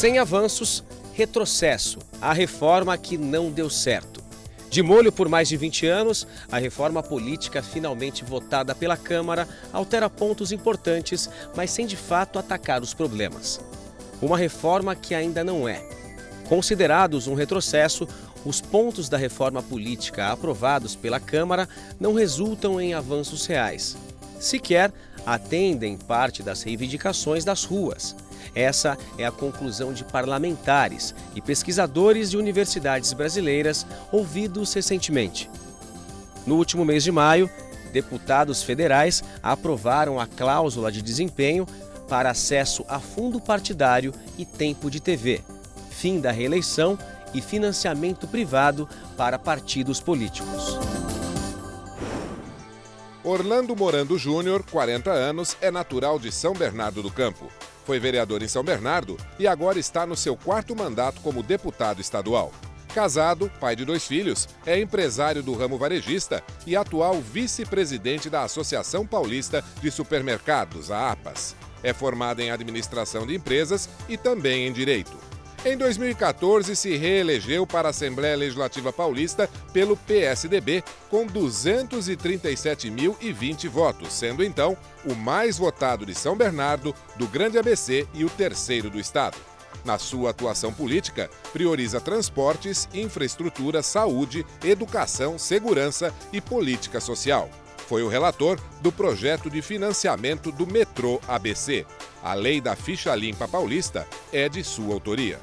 Sem avanços, retrocesso, a reforma que não deu certo. De molho por mais de 20 anos, a reforma política finalmente votada pela Câmara altera pontos importantes, mas sem de fato atacar os problemas. Uma reforma que ainda não é. Considerados um retrocesso, os pontos da reforma política aprovados pela Câmara não resultam em avanços reais. Sequer atendem parte das reivindicações das ruas. Essa é a conclusão de parlamentares e pesquisadores de universidades brasileiras ouvidos recentemente. No último mês de maio, deputados federais aprovaram a cláusula de desempenho para acesso a fundo partidário e tempo de TV, fim da reeleição e financiamento privado para partidos políticos. Orlando Morando Júnior, 40 anos, é natural de São Bernardo do Campo. Foi vereador em São Bernardo e agora está no seu 4º mandato como deputado estadual. Casado, pai de 2 filhos, é empresário do ramo varejista e atual vice-presidente da Associação Paulista de Supermercados, a APAS. É formado em administração de empresas e também em direito. Em 2014, se reelegeu para a Assembleia Legislativa Paulista pelo PSDB com 237.020 votos, sendo então o mais votado de São Bernardo, do Grande ABC e o 3º do estado. Na sua atuação política, prioriza transportes, infraestrutura, saúde, educação, segurança e política social. Foi o relator do projeto de financiamento do metrô ABC. A lei da ficha limpa paulista é de sua autoria.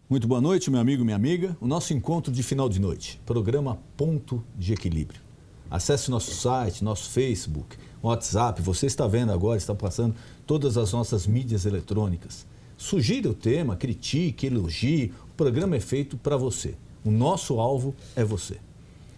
Muito boa noite, meu amigo e minha amiga. O nosso encontro de final de noite, programa Ponto de Equilíbrio. Acesse nosso site, nosso Facebook, WhatsApp. Você está vendo agora, está passando todas as nossas mídias eletrônicas. Sugira o tema, critique, elogie. O programa é feito para você. O nosso alvo é você.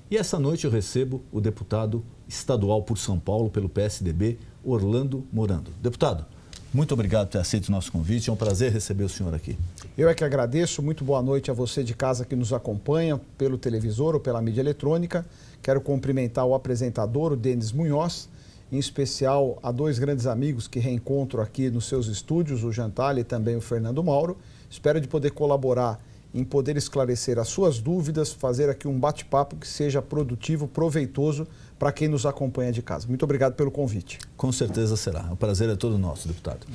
E essa noite eu recebo o deputado estadual por São Paulo, pelo PSDB, Orlando Morando. Deputado, muito obrigado por ter aceito o nosso convite. É um prazer receber o senhor aqui. Eu é que agradeço. Muito boa noite a você de casa que nos acompanha pelo televisor ou pela mídia eletrônica. Quero cumprimentar o apresentador, o Denis Munhoz, em especial a 2 grandes amigos que reencontro aqui nos seus estúdios, o Jantalha e também o Fernando Mauro. Espero de poder colaborar em poder esclarecer as suas dúvidas, fazer aqui um bate-papo que seja produtivo, proveitoso para quem nos acompanha de casa. Muito obrigado pelo convite. Com certeza será. O prazer é todo nosso, deputado.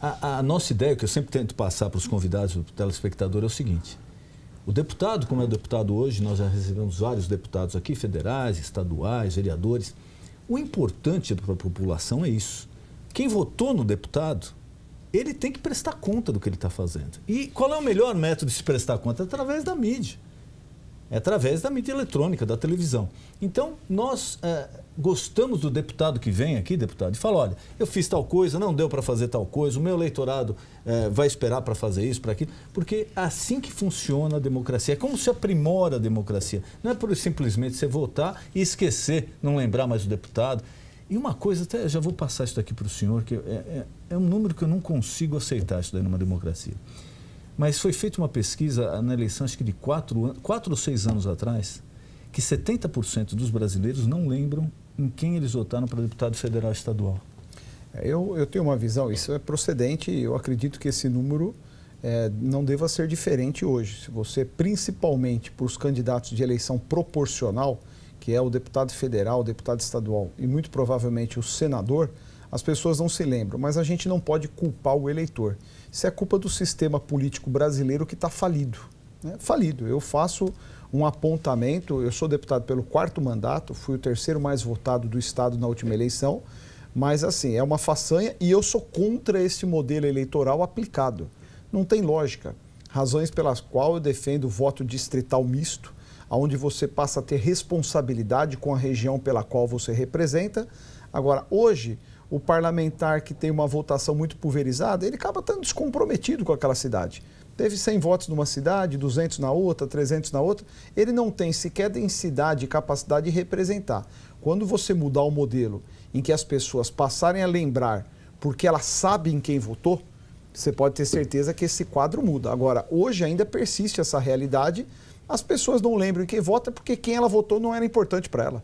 A nossa ideia, que eu sempre tento passar para os convidados, para o telespectador, é o seguinte. O deputado, como é o deputado hoje, nós já recebemos vários deputados aqui, federais, estaduais, vereadores. O importante para a população é isso. Quem votou no deputado, ele tem que prestar conta do que ele está fazendo. E qual é o melhor método de se prestar conta? É através da mídia. É através da mídia eletrônica, da televisão. Então, nós gostamos do deputado que vem aqui, deputado, e fala, olha, eu fiz tal coisa, não deu para fazer tal coisa, o meu eleitorado vai esperar para fazer isso, para aquilo, porque é assim que funciona a democracia. É como se aprimora a democracia. Não é por simplesmente você votar e esquecer, não lembrar mais o deputado. E uma coisa, até já vou passar isso aqui para o senhor, que é um número que eu não consigo aceitar isso daí numa democracia. Mas foi feita uma pesquisa na eleição, acho que de 4 ou 6 anos atrás, que 70% dos brasileiros não lembram em quem eles votaram para deputado federal e estadual. Eu tenho uma visão, isso é procedente, eu acredito que esse número não deva ser diferente hoje. Se você, principalmente para os candidatos de eleição proporcional, que é o deputado federal, o deputado estadual e muito provavelmente o senador, as pessoas não se lembram, mas a gente não pode culpar o eleitor. Isso é culpa do sistema político brasileiro que está falido. Falido. Eu faço um apontamento, eu sou deputado pelo 4º mandato, fui o 3º mais votado do estado na última eleição, mas assim, é uma façanha e eu sou contra esse modelo eleitoral aplicado. Não tem lógica. Razões pelas quais eu defendo o voto distrital misto, onde você passa a ter responsabilidade com a região pela qual você representa. Agora, hoje, o parlamentar que tem uma votação muito pulverizada, ele acaba estando descomprometido com aquela cidade. Teve 100 votos numa cidade, 200 na outra, 300 na outra. Ele não tem sequer densidade e capacidade de representar. Quando você mudar o modelo em que as pessoas passarem a lembrar porque elas sabem quem votou, você pode ter certeza que esse quadro muda. Agora, hoje ainda persiste essa realidade, as pessoas não lembram quem vota porque quem ela votou não era importante para ela.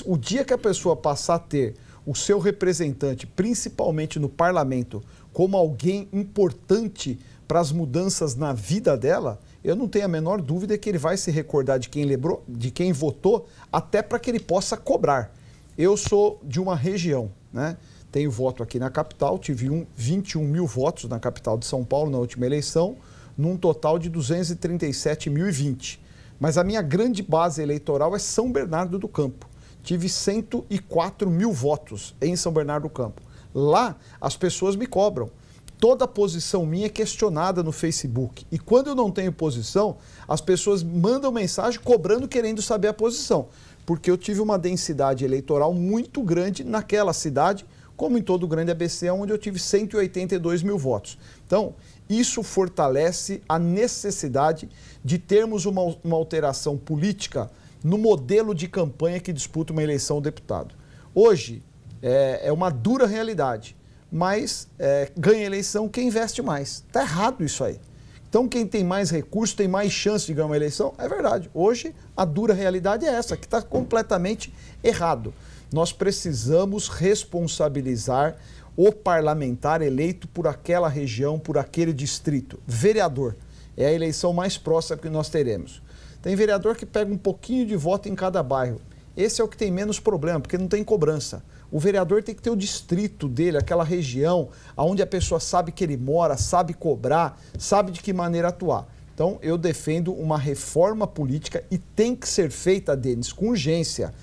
O dia que a pessoa passar a ter o seu representante, principalmente no parlamento, como alguém importante para as mudanças na vida dela, eu não tenho a menor dúvida que ele vai se recordar de quem lembrou, de quem votou, até para que ele possa cobrar. Eu sou de uma região, né? Tenho voto aqui na capital, tive 21 mil votos na capital de São Paulo na última eleição, num total de 237.020. Mas a minha grande base eleitoral é São Bernardo do Campo. Tive 104 mil votos em São Bernardo do Campo. Lá, as pessoas me cobram. Toda posição minha é questionada no Facebook. E quando eu não tenho posição, as pessoas mandam mensagem cobrando, querendo saber a posição. Porque eu tive uma densidade eleitoral muito grande naquela cidade, como em todo o grande ABC, onde eu tive 182 mil votos. Então, isso fortalece a necessidade de termos uma alteração política no modelo de campanha que disputa uma eleição deputado. Hoje, é uma dura realidade, mas ganha eleição quem investe mais. Está errado isso aí. Então, quem tem mais recursos tem mais chance de ganhar uma eleição? É verdade. Hoje, a dura realidade é essa, que está completamente errado. Nós precisamos responsabilizar o parlamentar eleito por aquela região, por aquele distrito. Vereador é a eleição mais próxima que nós teremos. Tem vereador que pega um pouquinho de voto em cada bairro. Esse é o que tem menos problema, porque não tem cobrança. O vereador tem que ter o distrito dele, aquela região onde a pessoa sabe que ele mora, sabe cobrar, sabe de que maneira atuar. Então, eu defendo uma reforma política e tem que ser feita, Denis, com urgência.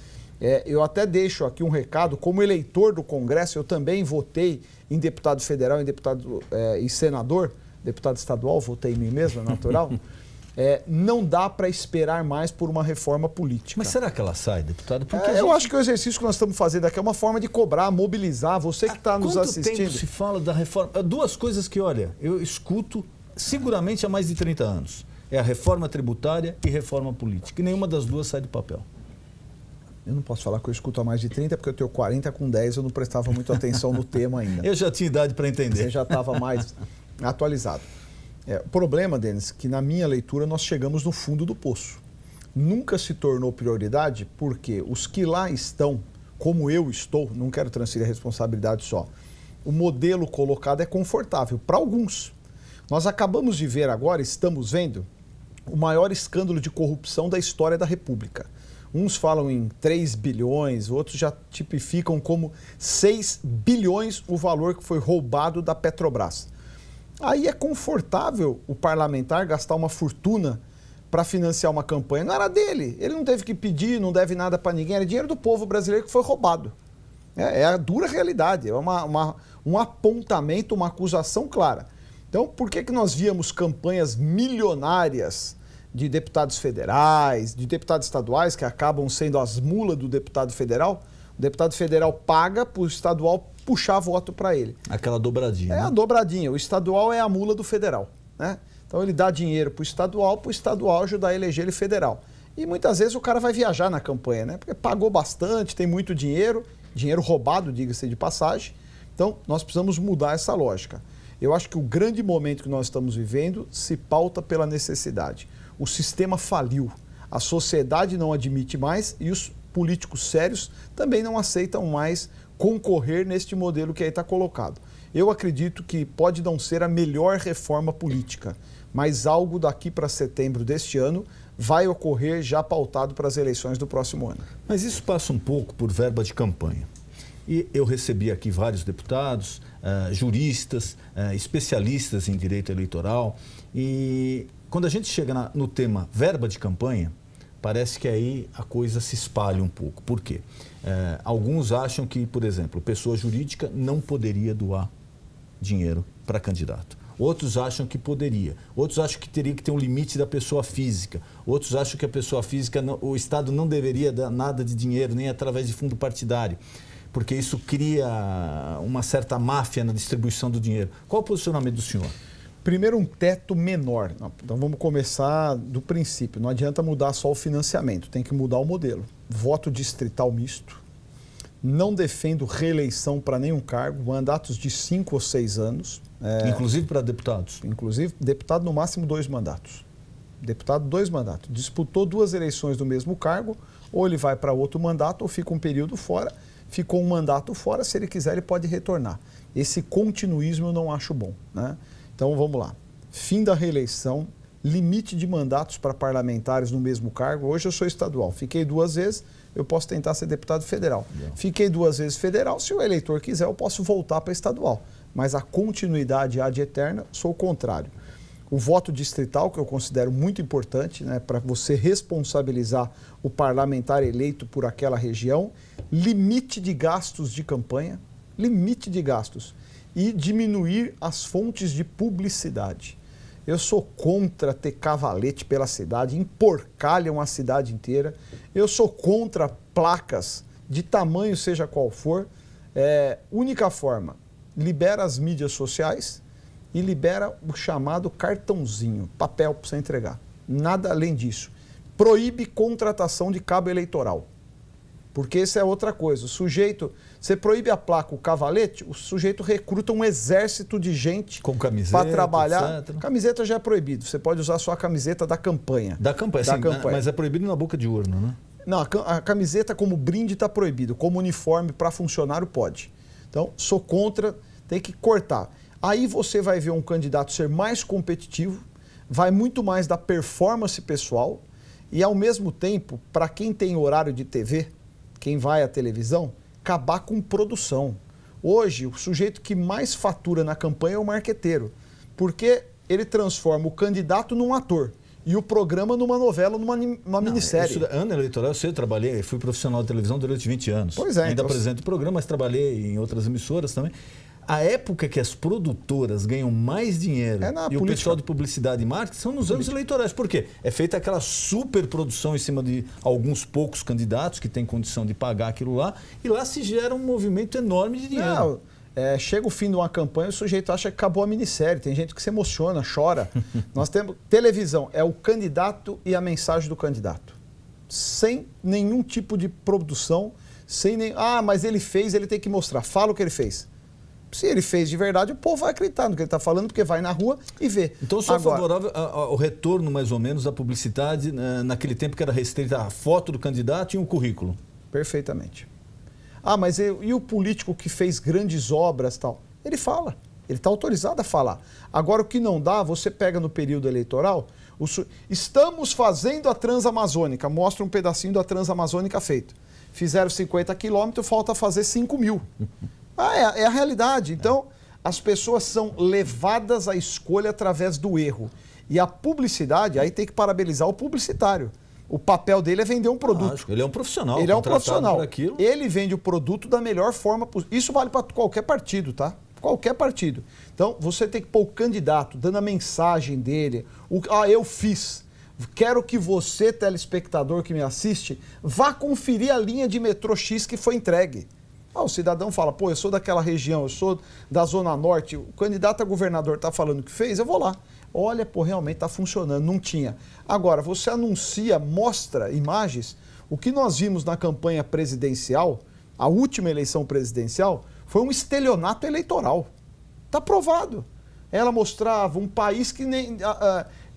Eu até deixo aqui um recado, como eleitor do Congresso, eu também votei em deputado federal, em deputado e senador, deputado estadual, votei em mim mesmo, é natural. Não dá para esperar mais por uma reforma política. Mas será que ela sai, deputado? Porque eu acho que o exercício que nós estamos fazendo aqui é uma forma de cobrar, mobilizar, você que está nos assistindo. Quanto tempo se fala da reforma? Duas coisas que, olha, eu escuto seguramente há mais de 30 anos. É a reforma tributária e reforma política. E nenhuma das duas sai do papel. Eu não posso falar que eu escuto há mais de 30, porque eu tenho 40 com 10, eu não prestava muito atenção no tema ainda. Eu já tinha idade para entender. Você já estava mais atualizado. O problema, Denis, que na minha leitura nós chegamos no fundo do poço. Nunca se tornou prioridade porque os que lá estão, como eu estou, não quero transferir a responsabilidade só, o modelo colocado é confortável para alguns. Nós acabamos de ver agora, estamos vendo, o maior escândalo de corrupção da história da República. Uns falam em 3 bilhões, outros já tipificam como 6 bilhões o valor que foi roubado da Petrobras. Aí é confortável o parlamentar gastar uma fortuna para financiar uma campanha. Não era dele, ele não teve que pedir, não deve nada para ninguém, era dinheiro do povo brasileiro que foi roubado. É a dura realidade, é um apontamento, uma acusação clara. Então, por que nós víamos campanhas milionárias de deputados federais, de deputados estaduais, que acabam sendo as mulas do deputado federal? O deputado federal paga para o estadual puxar voto para ele. Aquela dobradinha. É a dobradinha. O estadual é a mula do federal, né? Então ele dá dinheiro para o estadual ajudar a eleger ele federal. E muitas vezes o cara vai viajar na campanha, né? Porque pagou bastante, tem muito dinheiro roubado, diga-se de passagem. Então nós precisamos mudar essa lógica. Eu acho que o grande momento que nós estamos vivendo se pauta pela necessidade. O sistema faliu, a sociedade não admite mais e os políticos sérios também não aceitam mais concorrer neste modelo que aí está colocado. Eu acredito que pode não ser a melhor reforma política, mas algo daqui para setembro deste ano vai ocorrer já pautado para as eleições do próximo ano. Mas isso passa um pouco por verba de campanha. E eu recebi aqui vários deputados, juristas, especialistas em direito eleitoral. E quando a gente chega no tema verba de campanha, parece que aí a coisa se espalha um pouco. Por quê? Alguns acham que, por exemplo, pessoa jurídica não poderia doar dinheiro para candidato. Outros acham que poderia. Outros acham que teria que ter um limite da pessoa física. Outros acham que a pessoa física, o Estado não deveria dar nada de dinheiro, nem através de fundo partidário, porque isso cria uma certa máfia na distribuição do dinheiro. Qual o posicionamento do senhor? Primeiro, um teto menor. Então vamos começar do princípio. Não adianta mudar só o financiamento, tem que mudar o modelo. Voto distrital misto, Não defendo reeleição para nenhum cargo, mandatos de 5 ou 6 anos. Inclusive para deputados? Inclusive, deputado no máximo 2 mandatos. Deputado 2 mandatos. Disputou 2 eleições do mesmo cargo, ou ele vai para outro mandato ou fica um período fora. Ficou um mandato fora, se ele quiser ele pode retornar. Esse continuismo eu não acho bom, né? Então vamos lá. Fim da reeleição, limite de mandatos para parlamentares no mesmo cargo. Hoje eu sou estadual, fiquei 2 vezes, eu posso tentar ser deputado federal. Fiquei 2 vezes federal, se o eleitor quiser eu posso voltar para estadual. Mas a continuidade ad eterna, sou o contrário. O voto distrital, que eu considero muito importante, né, para você responsabilizar o parlamentar eleito por aquela região, limite de gastos de campanha, limite de gastos, e diminuir as fontes de publicidade. Eu sou contra ter cavalete pela cidade, emporcalham a cidade inteira. Eu sou contra placas de tamanho seja qual for. Única forma, libera as mídias sociais e libera o chamado cartãozinho, papel para você entregar. Nada além disso. Proíbe contratação de cabo eleitoral. Porque essa é outra coisa. O sujeito, você proíbe a placa, o cavalete, o sujeito recruta um exército de gente para trabalhar. Etc. Camiseta já é proibido. Você pode usar só a camiseta da campanha. Da campanha, sim, mas é proibido na boca de urna, né? Não, a camiseta como brinde está proibido. Como uniforme para funcionário pode. Então, sou contra, tem que cortar. Aí você vai ver um candidato ser mais competitivo, vai muito mais da performance pessoal e, ao mesmo tempo, para quem tem horário de TV, quem vai à televisão, acabar com produção. Hoje, o sujeito que mais fatura na campanha é o marqueteiro, porque ele transforma o candidato num ator e o programa numa novela, numa minissérie. Ano eleitoral, eu trabalhei, fui profissional de televisão durante 20 anos. Pois é. Ainda apresento o programa, mas trabalhei em outras emissoras também. A época que as produtoras ganham mais dinheiro e o pessoal de publicidade e marketing são nos anos eleitorais. Por quê? É feita aquela superprodução em cima de alguns poucos candidatos que têm condição de pagar aquilo lá e lá se gera um movimento enorme de dinheiro. Chega o fim de uma campanha, o sujeito acha que acabou a minissérie. Tem gente que se emociona, chora. Nós temos televisão, é o candidato e a mensagem do candidato. Sem nenhum tipo de produção, mas ele fez, ele tem que mostrar. Fala o que ele fez. Se ele fez de verdade, o povo vai acreditar no que ele está falando, porque vai na rua e vê. Então, sou favorável ao retorno, mais ou menos, da publicidade naquele tempo que era restrita a foto do candidato e um currículo. Perfeitamente. Mas e o político que fez grandes obras e tal? Ele fala. Ele está autorizado a falar. Agora, o que não dá, você pega no período eleitoral, estamos fazendo a Transamazônica, mostra um pedacinho da Transamazônica feito. Fizeram 50 quilômetros, falta fazer 5 mil. É a realidade. Então, as pessoas são levadas à escolha através do erro. E a publicidade, aí tem que parabenizar o publicitário. O papel dele é vender um produto. Lógico, ele é um profissional. Ele é um profissional. Ele vende o produto da melhor forma possível. Isso vale para qualquer partido, tá? Qualquer partido. Então, você tem que pôr o candidato, dando a mensagem dele. Eu fiz. Quero que você, telespectador que me assiste, vá conferir a linha de metrô X que foi entregue. O cidadão fala, eu sou daquela região, eu sou da Zona Norte, o candidato a governador está falando o que fez, eu vou lá. Olha, realmente está funcionando, não tinha. Agora, você anuncia, mostra imagens. O que nós vimos na campanha presidencial, a última eleição presidencial, foi um estelionato eleitoral. Está provado. Ela mostrava um país que nem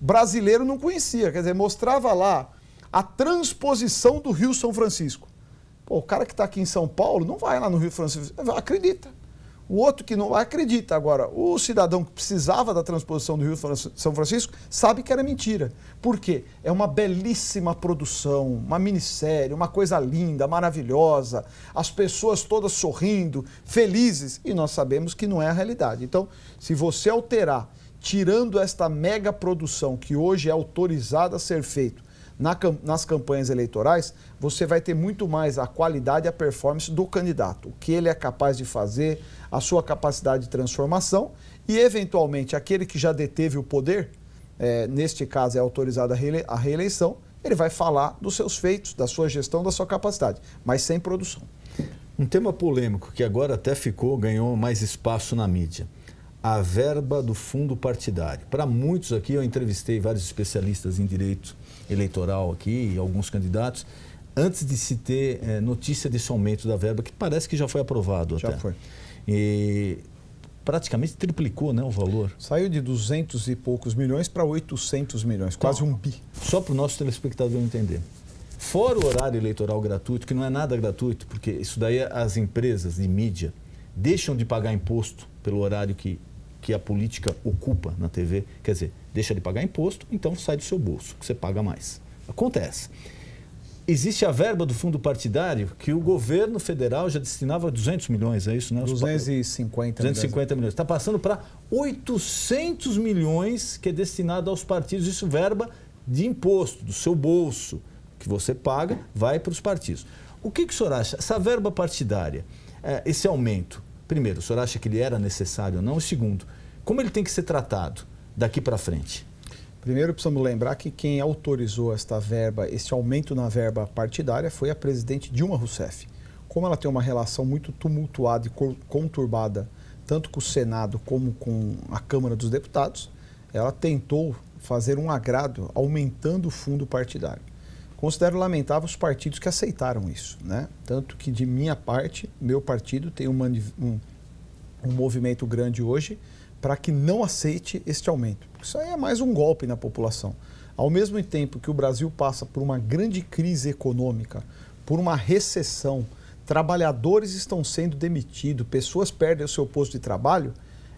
brasileiro não conhecia, quer dizer, mostrava lá a transposição do Rio São Francisco. O cara que está aqui em São Paulo não vai lá no Rio Francisco, acredita. O outro que não vai, acredita. Agora, o cidadão que precisava da transposição do Rio São Francisco sabe que era mentira. Por quê? É uma belíssima produção, uma minissérie, uma coisa linda, maravilhosa, as pessoas todas sorrindo, felizes, e nós sabemos que não é a realidade. Então, se você alterar, tirando esta mega produção que hoje é autorizada a ser feita, nas campanhas eleitorais, você vai ter muito mais a qualidade e a performance do candidato, o que ele é capaz de fazer, a sua capacidade de transformação e, eventualmente, aquele que já deteve o poder, neste caso é autorizado a reeleição, ele vai falar dos seus feitos, da sua gestão, da sua capacidade, mas sem produção. Um tema polêmico que agora até ganhou mais espaço na mídia. A verba do fundo partidário. Para muitos aqui, eu entrevistei vários especialistas em direito eleitoral aqui, alguns candidatos. antes de se ter notícia desse aumento da verba, que parece que já foi aprovado até. Já foi. E praticamente triplicou, né, o valor. Saiu de 200 e poucos milhões para 800 milhões, quase Então, um bi. Só para o nosso telespectador entender. Fora o horário eleitoral gratuito, que não é nada gratuito, porque isso daí as empresas de mídia deixam de pagar imposto pelo horário que a política ocupa na TV. Quer dizer, deixa de pagar imposto, então sai do seu bolso, que você paga mais. Acontece. Existe a verba do fundo partidário que o governo federal já destinava 200 milhões, é isso, né? 250 milhões. Está passando para 800 milhões que é destinado aos partidos. Isso verba de imposto, do seu bolso, que você paga, vai para os partidos. O que o senhor acha? Essa verba partidária, esse aumento, primeiro, o senhor acha que ele era necessário ou não? E segundo, como ele tem que ser tratado daqui para frente? Primeiro, precisamos lembrar que quem autorizou esta verba, este aumento na verba partidária, foi a presidente Dilma Rousseff. Como ela tem uma relação muito tumultuada e conturbada, tanto com o Senado como com a Câmara dos Deputados, ela tentou fazer um agrado aumentando o fundo partidário. Considero lamentável os partidos que aceitaram isso, né? Tanto que, de minha parte, meu partido tem um movimento grande hoje para que não aceite este aumento. Isso aí é mais um golpe na população. Ao mesmo tempo que o Brasil passa por uma grande crise econômica, por uma recessão, trabalhadores estão sendo demitidos, pessoas perdem o seu posto de trabalho,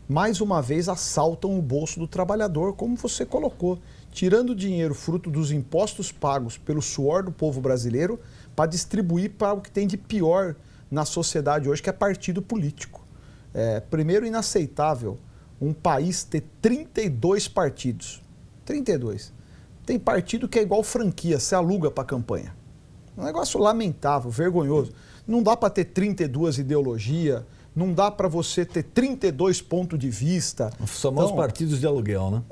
mais uma vez assaltam o bolso do trabalhador, como você colocou, tirando dinheiro fruto dos impostos pagos pelo suor do povo brasileiro para distribuir para o que tem de pior na sociedade hoje, que é partido político. Primeiro, inaceitável um país ter 32 partidos. 32. Tem partido que é igual franquia, você aluga para a campanha. Um negócio lamentável, vergonhoso. Não dá para ter 32 ideologias, não dá para você ter 32 pontos de vista. Os famosos partidos de aluguel, né?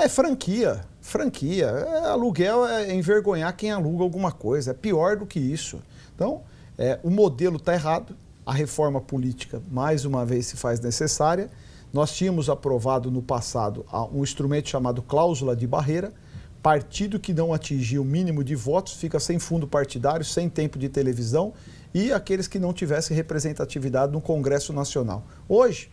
É franquia. Franquia. Aluguel é envergonhar quem aluga alguma coisa. É pior do que isso. Então, o modelo está errado. A reforma política, mais uma vez, se faz necessária. Nós tínhamos aprovado no passado um instrumento chamado cláusula de barreira. Partido que não atingir o mínimo de votos fica sem fundo partidário, sem tempo de televisão e aqueles que não tivessem representatividade no Congresso Nacional. Hoje,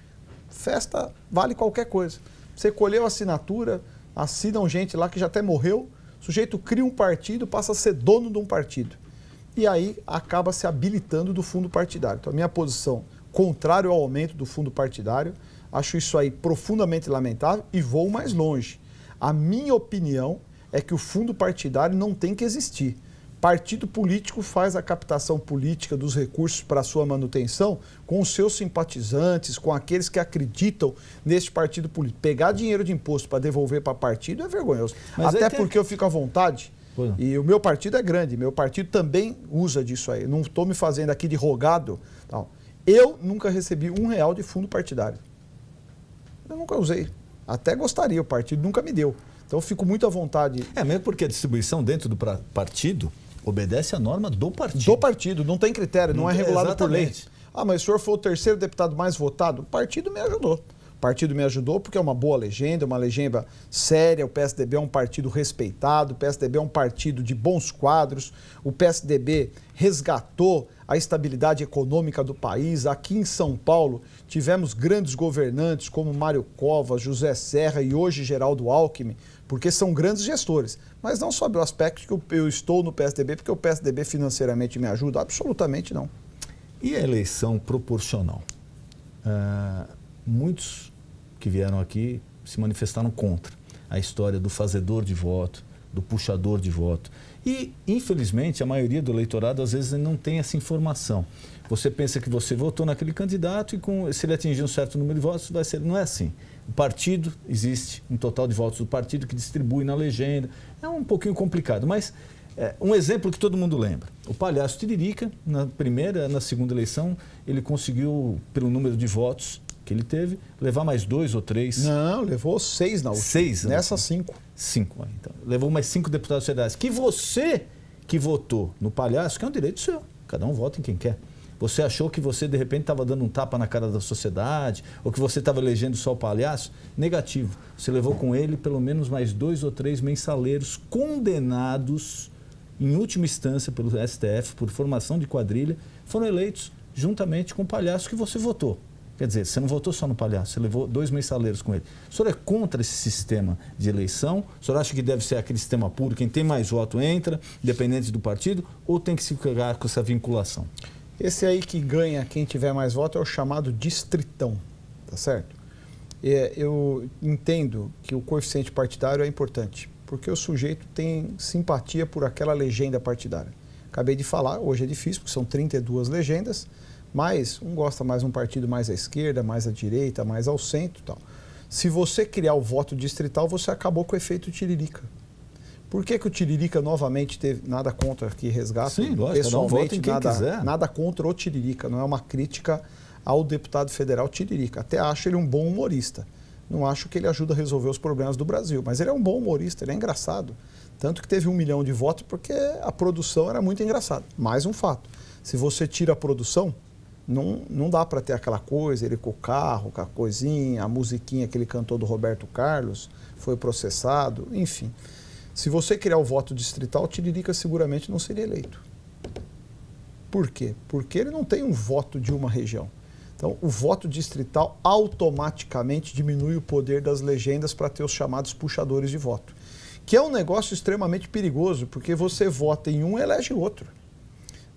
festa vale qualquer coisa. Você colheu a assinatura, assinam gente lá que já até morreu, o sujeito cria um partido, passa a ser dono de um partido. E aí acaba se habilitando do fundo partidário. Então, a minha posição, contrário ao aumento do fundo partidário, acho isso aí profundamente lamentável e vou mais longe. A minha opinião é que o fundo partidário não tem que existir. Partido político faz a captação política dos recursos para a sua manutenção com os seus simpatizantes, com aqueles que acreditam nesse partido político. Pegar dinheiro de imposto para devolver para partido é vergonhoso. Mas até porque eu fico à vontade, e o meu partido é grande, meu partido também usa disso aí. Não estou me fazendo aqui de rogado. Tal. Eu nunca recebi R$1 de fundo partidário. Eu nunca usei. Até gostaria, o partido nunca me deu. Então eu fico muito à vontade. Mesmo porque a distribuição dentro do partido obedece à norma do partido. Do partido, não tem critério, não é regulado por lei. Exatamente. Mas o senhor foi o terceiro deputado mais votado? O partido me ajudou. O partido me ajudou porque é uma boa legenda, uma legenda séria. O PSDB é um partido respeitado, o PSDB é um partido de bons quadros, o PSDB resgatou a estabilidade econômica do país. Aqui em São Paulo tivemos grandes governantes como Mário Covas, José Serra e hoje Geraldo Alckmin, porque são grandes gestores. Mas não sob o aspecto que eu estou no PSDB, porque o PSDB financeiramente me ajuda, absolutamente não. E a eleição proporcional? Muitos que vieram aqui se manifestaram contra a história do fazedor de voto, do puxador de voto. E, infelizmente, a maioria do eleitorado às vezes não tem essa informação. Você pensa que você votou naquele candidato e se ele atingir um certo número de votos, vai ser. Não é assim. O partido, existe um total de votos do partido que distribui na legenda. É um pouquinho complicado, mas um exemplo que todo mundo lembra. O Palhaço Tiririca, na primeira, na segunda eleição, ele conseguiu, pelo número de votos que ele teve, levar mais 2 ou 3. Não, levou 6 na última. 6? Nessa 5. 5, então. Levou mais 5 deputados federais. Que você que votou no Palhaço, que é um direito seu. Cada um vota em quem quer. Você achou que você, de repente, estava dando um tapa na cara da sociedade, ou que você estava elegendo só o Palhaço? Negativo. Você levou com ele pelo menos mais 2 ou 3 mensaleiros condenados em última instância pelo STF, por formação de quadrilha, foram eleitos juntamente com o palhaço que você votou. Quer dizer, você não votou só no palhaço, você levou 2 mensaleiros com ele. O senhor é contra esse sistema de eleição? O senhor acha que deve ser aquele sistema puro, quem tem mais voto entra, independente do partido, ou tem que se pegar com essa vinculação? Esse aí que ganha quem tiver mais voto é o chamado distritão, tá certo? Eu entendo que o coeficiente partidário é importante, porque o sujeito tem simpatia por aquela legenda partidária. Acabei de falar, hoje é difícil, porque são 32 legendas, mas um gosta mais de um partido mais à esquerda, mais à direita, mais ao centro e tal. Se você criar o voto distrital, você acabou com o efeito Tiririca. Por que o Tiririca novamente teve nada contra que resgata? Sim, lógico, pessoalmente, quiser. Nada contra o Tiririca, não é uma crítica ao deputado federal Tiririca. Até acho ele um bom humorista. Não acho que ele ajuda a resolver os problemas do Brasil, mas ele é um bom humorista, ele é engraçado. Tanto que teve 1 milhão de votos porque a produção era muito engraçada. Mais um fato, se você tira a produção, não dá para ter aquela coisa, ele com o carro, com a coisinha, a musiquinha que ele cantou do Roberto Carlos, foi processado, enfim. Se você criar o voto distrital, Tiririca seguramente não seria eleito. Por quê? Porque ele não tem um voto de uma região. Então, o voto distrital automaticamente diminui o poder das legendas para ter os chamados puxadores de voto, que é um negócio extremamente perigoso, porque você vota em um e elege outro.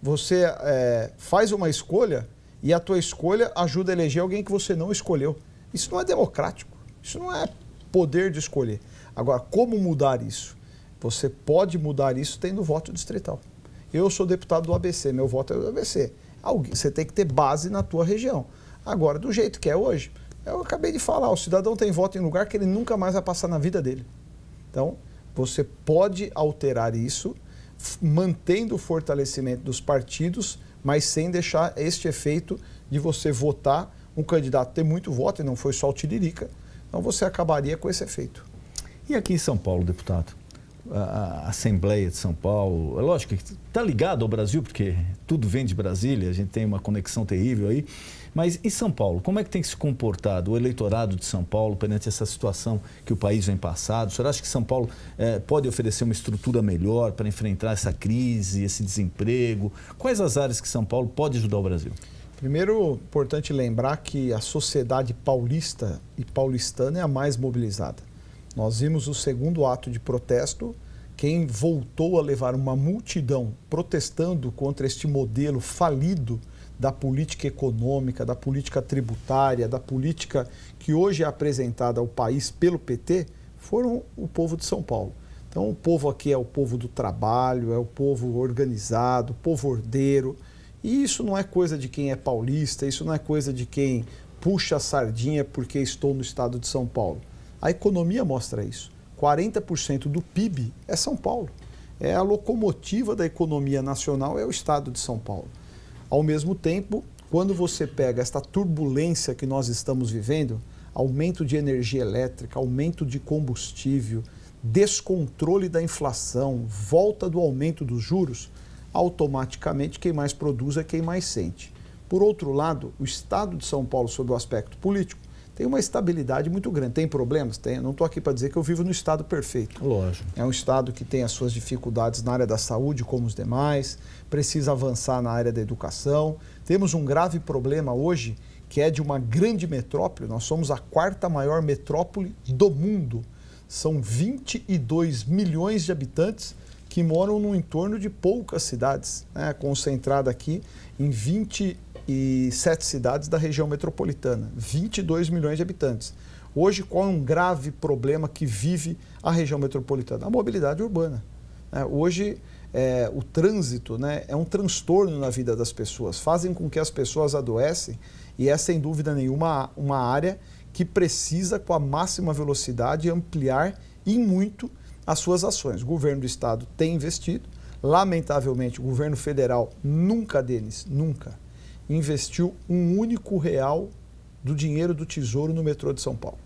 Você faz uma escolha e a tua escolha ajuda a eleger alguém que você não escolheu. Isso não é democrático, isso não é poder de escolher. Agora, como mudar isso? Você pode mudar isso tendo voto distrital. Eu sou deputado do ABC, meu voto é do ABC. Você tem que ter base na tua região. Agora, do jeito que é hoje, eu acabei de falar, o cidadão tem voto em lugar que ele nunca mais vai passar na vida dele. Então, você pode alterar isso, mantendo o fortalecimento dos partidos, mas sem deixar este efeito de você votar um candidato ter muito voto, e não foi só o Tiririca, então você acabaria com esse efeito. E aqui em São Paulo, deputado? A Assembleia de São Paulo, é lógico que está ligado ao Brasil, porque tudo vem de Brasília, a gente tem uma conexão terrível aí, mas em São Paulo, como é que tem que se comportado o eleitorado de São Paulo perante essa situação que o país vem passado? O senhor acha que São Paulo pode oferecer uma estrutura melhor para enfrentar essa crise, esse desemprego? Quais as áreas que São Paulo pode ajudar o Brasil? Primeiro, importante lembrar que a sociedade paulista e paulistana é a mais mobilizada. Nós vimos o segundo ato de protesto, quem voltou a levar uma multidão protestando contra este modelo falido da política econômica, da política tributária, da política que hoje é apresentada ao país pelo PT, foram o povo de São Paulo. Então, o povo aqui é o povo do trabalho, é o povo organizado, o povo ordeiro. E isso não é coisa de quem é paulista, isso não é coisa de quem puxa a sardinha porque estou no estado de São Paulo. A economia mostra isso. 40% do PIB é São Paulo. É a locomotiva da economia nacional, é o estado de São Paulo. Ao mesmo tempo, quando você pega esta turbulência que nós estamos vivendo, aumento de energia elétrica, aumento de combustível, descontrole da inflação, volta do aumento dos juros, automaticamente quem mais produz é quem mais sente. Por outro lado, o estado de São Paulo, sob o aspecto político, tem uma estabilidade muito grande. Tem problemas? Tem. Eu não estou aqui para dizer que eu vivo no estado perfeito. Lógico. É um estado que tem as suas dificuldades na área da saúde, como os demais, precisa avançar na área da educação. Temos um grave problema hoje, que é de uma grande metrópole. Nós somos a 4ª maior metrópole do mundo. São 22 milhões de habitantes que moram no entorno de poucas cidades, né? Concentrada aqui em 27 cidades da região metropolitana, 22 milhões de habitantes. Hoje, qual é um grave problema que vive a região metropolitana? A mobilidade urbana. Hoje, o trânsito, né, é um transtorno na vida das pessoas, fazem com que as pessoas adoecem e é, sem dúvida nenhuma, uma área que precisa, com a máxima velocidade, ampliar e muito as suas ações. O governo do estado tem investido, lamentavelmente o governo federal nunca investiu um único real do dinheiro do Tesouro no metrô de São Paulo.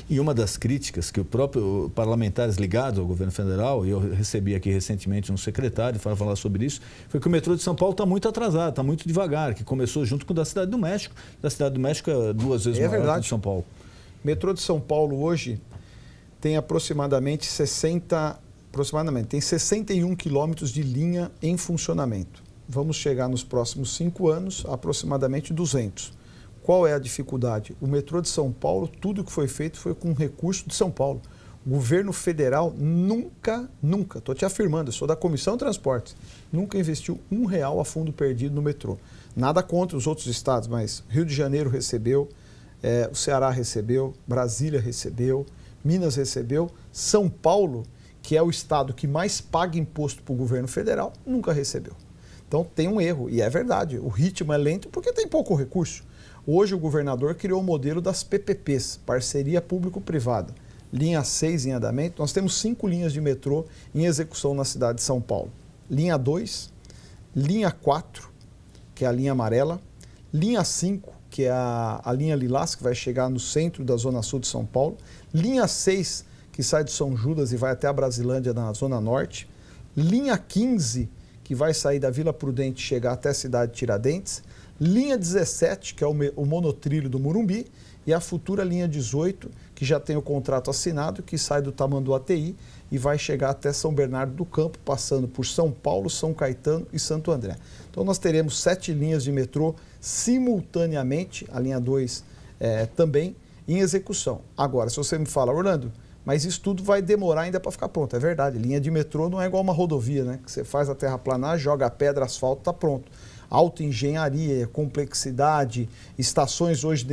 E uma das críticas que o próprio parlamentares ligados ao governo federal, e eu recebi aqui recentemente um secretário para falar sobre isso, foi que o metrô de São Paulo está muito atrasado, está muito devagar, que começou junto com o da Cidade do México. Da Cidade do México é 2 vezes maior que o de São Paulo. O metrô de São Paulo hoje tem aproximadamente 60 Aproximadamente. Tem 61 quilômetros de linha em funcionamento. Vamos chegar nos próximos 5 anos a aproximadamente 200. Qual é a dificuldade? O metrô de São Paulo, tudo que foi feito foi com recurso de São Paulo. O governo federal nunca, estou te afirmando, eu sou da Comissão de Transportes, nunca investiu R$1 a fundo perdido no metrô. Nada contra os outros estados, mas Rio de Janeiro recebeu, o Ceará recebeu, Brasília recebeu, Minas recebeu, São Paulo, que é o estado que mais paga imposto para o governo federal, nunca recebeu. Então tem um erro, e é verdade, o ritmo é lento porque tem pouco recurso. Hoje o governador criou o modelo das PPPs, parceria público-privada. Linha 6 em andamento, nós temos 5 linhas de metrô em execução na cidade de São Paulo. Linha 2, linha 4, que é a linha amarela, linha 5, que é a linha lilás, que vai chegar no centro da zona sul de São Paulo, linha 6, que sai de São Judas e vai até a Brasilândia na zona norte, linha 15, que vai sair da Vila Prudente e chegar até a cidade de Tiradentes, linha 17, que é o monotrilho do Morumbi, e a futura linha 18, que já tem o contrato assinado, que sai do Tamanduateí e vai chegar até São Bernardo do Campo, passando por São Paulo, São Caetano e Santo André. Então nós teremos 7 linhas de metrô simultaneamente, a linha 2 também, em execução. Agora, se você me fala, Orlando, mas isso tudo vai demorar ainda para ficar pronto. É verdade, linha de metrô não é igual uma rodovia, né? Que você faz a terraplanagem, joga a pedra, asfalto, está pronto. Alta engenharia, complexidade, estações hoje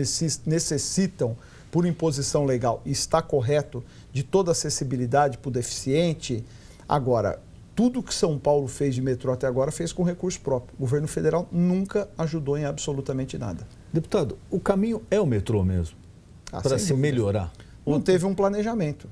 necessitam, por imposição legal, e está correto, de toda acessibilidade para o deficiente. Agora, tudo que São Paulo fez de metrô até agora fez com recurso próprio. O governo federal nunca ajudou em absolutamente nada. Deputado, o caminho é o metrô mesmo, para se melhorar? Não teve um planejamento.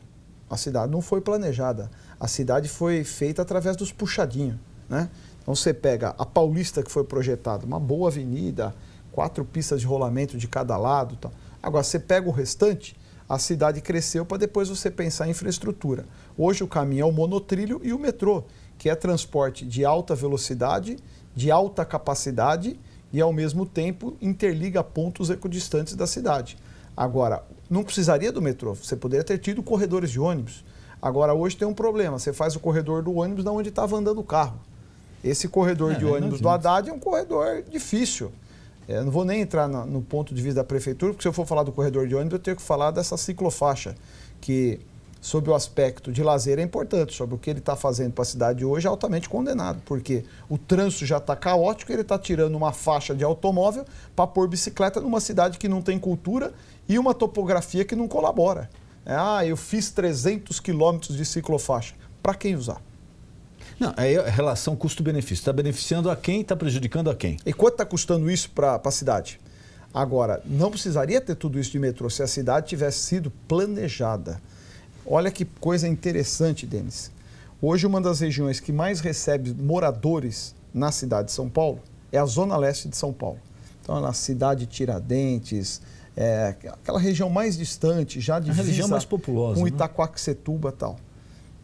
A cidade não foi planejada. A cidade foi feita através dos puxadinhos, né? Então você pega a Paulista, que foi projetada, uma boa avenida, 4 pistas de rolamento de cada lado. Tal. Agora, você pega o restante, a cidade cresceu para depois você pensar em infraestrutura. Hoje o caminho é o monotrilho e o metrô, que é transporte de alta velocidade, de alta capacidade e, ao mesmo tempo, interliga pontos equidistantes da cidade. Agora, não precisaria do metrô, você poderia ter tido corredores de ônibus. Agora, hoje tem um problema, você faz o corredor do ônibus de onde estava andando o carro. Esse corredor de ônibus do Haddad é um corredor difícil. Eu não vou nem entrar no ponto de vista da prefeitura, porque se eu for falar do corredor de ônibus, eu tenho que falar dessa ciclofaixa, que, sob o aspecto de lazer, é importante. Sobre o que ele está fazendo para a cidade hoje, é altamente condenado, porque o trânsito já está caótico, ele está tirando uma faixa de automóvel para pôr bicicleta numa cidade que não tem cultura e uma topografia que não colabora. Eu fiz 300 quilômetros de ciclofaixa. Para quem usar? Não, é a relação custo-benefício. Está beneficiando a quem, está prejudicando a quem? E quanto está custando isso para a cidade? Agora, não precisaria ter tudo isso de metrô se a cidade tivesse sido planejada. Olha que coisa interessante, Denis. Hoje, uma das regiões que mais recebe moradores na cidade de São Paulo é a zona leste de São Paulo. Então, na cidade de Tiradentes, aquela região mais distante, já divisa a região mais populosa, com Itaquaquecetuba e tal.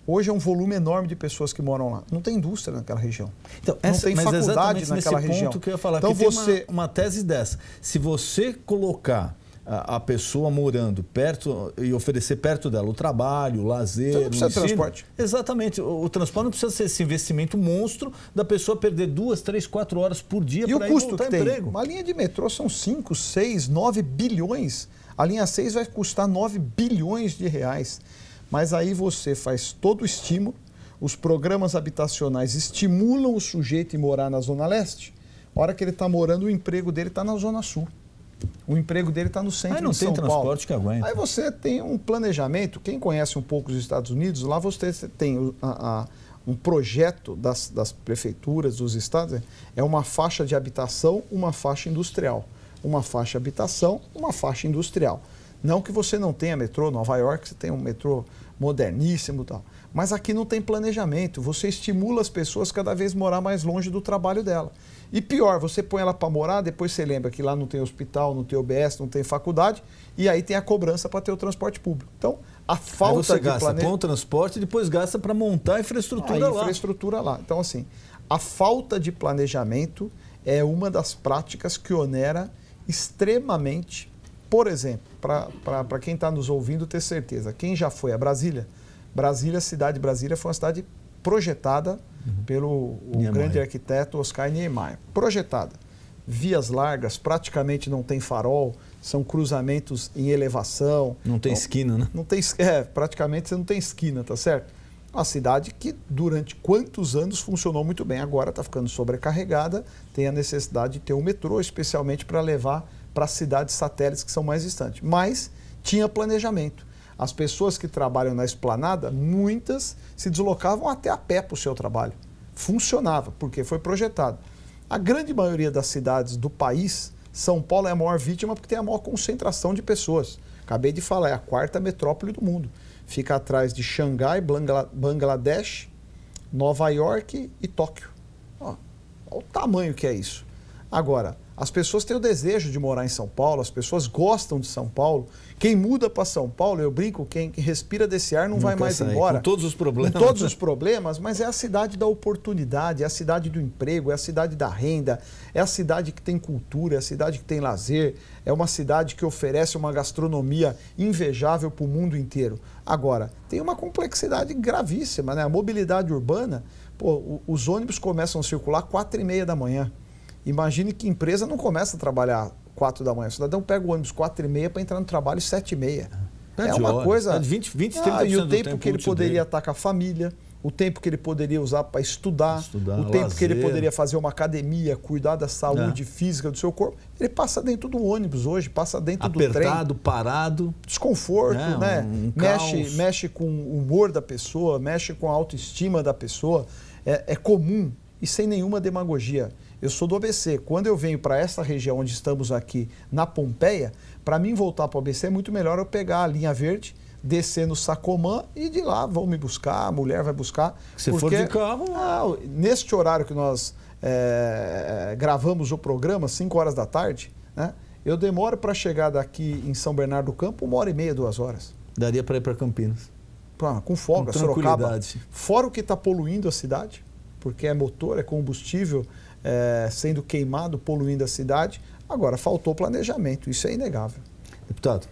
Hoje é um volume enorme de pessoas que moram lá. Não tem indústria naquela região. Então, não tem faculdade naquela região. Ponto que eu ia falar, então que tem uma tese dessa. Se você colocar a pessoa morando perto e oferecer perto dela o trabalho, o lazer, então não precisa de transporte. Exatamente. O transporte não precisa ser esse investimento monstro da pessoa perder 2, 3, 4 horas por dia para ir voltar ao emprego. Uma linha de metrô são 5, 6, 9 bilhões. A linha 6 vai custar 9 bilhões de reais. Mas aí você faz todo o estímulo, os programas habitacionais estimulam o sujeito a morar na Zona Leste. A hora que ele está morando, o emprego dele está na Zona Sul. O emprego dele está no centro de São Paulo. Aí não tem transporte que aguenta. Aí você tem um planejamento. Quem conhece um pouco os Estados Unidos, lá você tem um projeto das prefeituras, dos estados, é uma faixa de habitação, uma faixa industrial. Uma faixa habitação, uma faixa industrial. Não que você não tenha metrô, Nova York você tem um metrô moderníssimo e tal. Mas aqui não tem planejamento, você estimula as pessoas cada vez a morar mais longe do trabalho dela. E pior, você põe ela para morar, depois você lembra que lá não tem hospital, não tem UBS, não tem faculdade, e aí tem a cobrança para ter o transporte público. Então, a falta de planejamento... Você gasta com o transporte e depois gasta para montar a infraestrutura lá. Infraestrutura lá. Então, assim, a falta de planejamento é uma das práticas que onera extremamente. Por exemplo, para quem está nos ouvindo ter certeza, quem já foi a Brasília, Brasília, a cidade de Brasília foi uma cidade projetada pelo grande arquiteto Oscar Niemeyer. Projetada. Vias largas, praticamente não tem farol, são cruzamentos em elevação. Não tem esquina, né? Não tem, praticamente você não tem esquina, tá certo? Uma cidade que durante quantos anos funcionou muito bem, agora está ficando sobrecarregada, tem a necessidade de ter um metrô, especialmente para levar para cidades satélites que são mais distantes. Mas tinha planejamento. As pessoas que trabalham na esplanada, muitas se deslocavam até a pé para o seu trabalho. Funcionava, porque foi projetado. A grande maioria das cidades do país, São Paulo é a maior vítima porque tem a maior concentração de pessoas. Acabei de falar, é a 4ª metrópole do mundo. Fica atrás de Xangai, Bangladesh, Nova York e Tóquio. Olha o tamanho que é isso. Agora, as pessoas têm o desejo de morar em São Paulo, as pessoas gostam de São Paulo. Quem muda para São Paulo, eu brinco, quem respira desse ar não vai mais embora. Com todos os problemas. Com todos os problemas, mas é a cidade da oportunidade, é a cidade do emprego, é a cidade da renda, é a cidade que tem cultura, é a cidade que tem lazer, é uma cidade que oferece uma gastronomia invejável para o mundo inteiro. Agora, tem uma complexidade gravíssima, né? A mobilidade urbana, os ônibus começam a circular 4h30 da manhã. Imagine que empresa não começa a trabalhar 4 da manhã. O cidadão pega o ônibus 4h30 para entrar no trabalho 7h30. É uma coisa... 20, 30% e o do tempo que ele poderia dele. estar com a família, o tempo que ele poderia usar para estudar, o tempo lazer. que ele poderia fazer uma academia, cuidar da saúde física do seu corpo, ele passa dentro do ônibus hoje, passa dentro do trem. Apertado, parado. Desconforto, né? Mexe com o humor da pessoa, mexe com a autoestima da pessoa. É comum e sem nenhuma demagogia. Eu sou do ABC. Quando eu venho para essa região onde estamos aqui, na Pompeia, para mim voltar para o ABC é muito melhor eu pegar a linha verde, descer no Sacomã e de lá vão me buscar, a mulher vai buscar. Se for de carro... neste horário que nós gravamos o programa, 5 horas da tarde, né, eu demoro para chegar daqui em São Bernardo do Campo 1h30, 2 horas. Daria para ir para Campinas. Com folga, com Sorocaba. Fora o que está poluindo a cidade, porque é motor, é combustível sendo queimado, poluindo a cidade. Agora, faltou planejamento, isso é inegável. Deputado,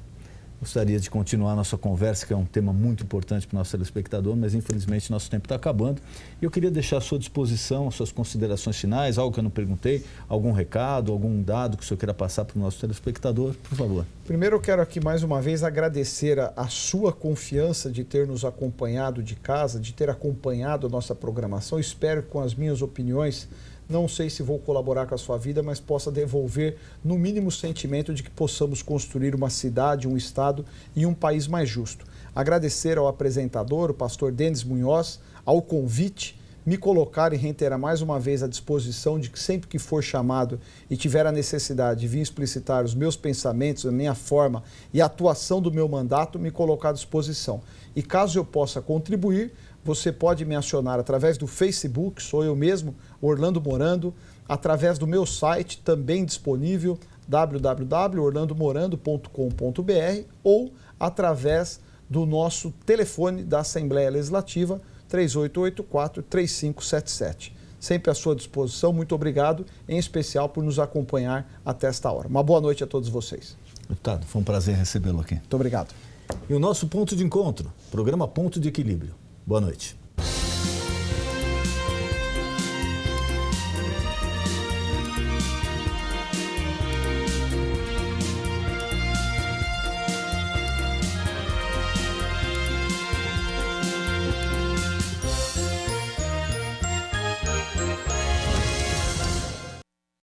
gostaria de continuar a nossa conversa, que é um tema muito importante para o nosso telespectador, mas infelizmente nosso tempo está acabando. E eu queria deixar à sua disposição as suas considerações finais, algo que eu não perguntei, algum recado, algum dado que o senhor queira passar para o nosso telespectador, por favor. Primeiro eu quero aqui mais uma vez agradecer a sua confiança de ter nos acompanhado de casa, de ter acompanhado a nossa programação. Espero que com as minhas opiniões, não sei se vou colaborar com a sua vida, mas possa devolver no mínimo o sentimento de que possamos construir uma cidade, um estado e um país mais justo. Agradecer ao apresentador, o pastor Denis Munhoz, ao convite, me colocar e reiterar mais uma vez à disposição de que sempre que for chamado e tiver a necessidade de vir explicitar os meus pensamentos, a minha forma e a atuação do meu mandato, me colocar à disposição. E caso eu possa contribuir, você pode me acionar através do Facebook, sou eu mesmo, Orlando Morando, através do meu site, também disponível, www.orlandomorando.com.br, ou através do nosso telefone da Assembleia Legislativa, 3884-3577. Sempre à sua disposição, muito obrigado, em especial por nos acompanhar até esta hora. Uma boa noite a todos vocês. Deputado, foi um prazer recebê-lo aqui. Muito obrigado. E o nosso ponto de encontro, programa Ponto de Equilíbrio. Boa noite.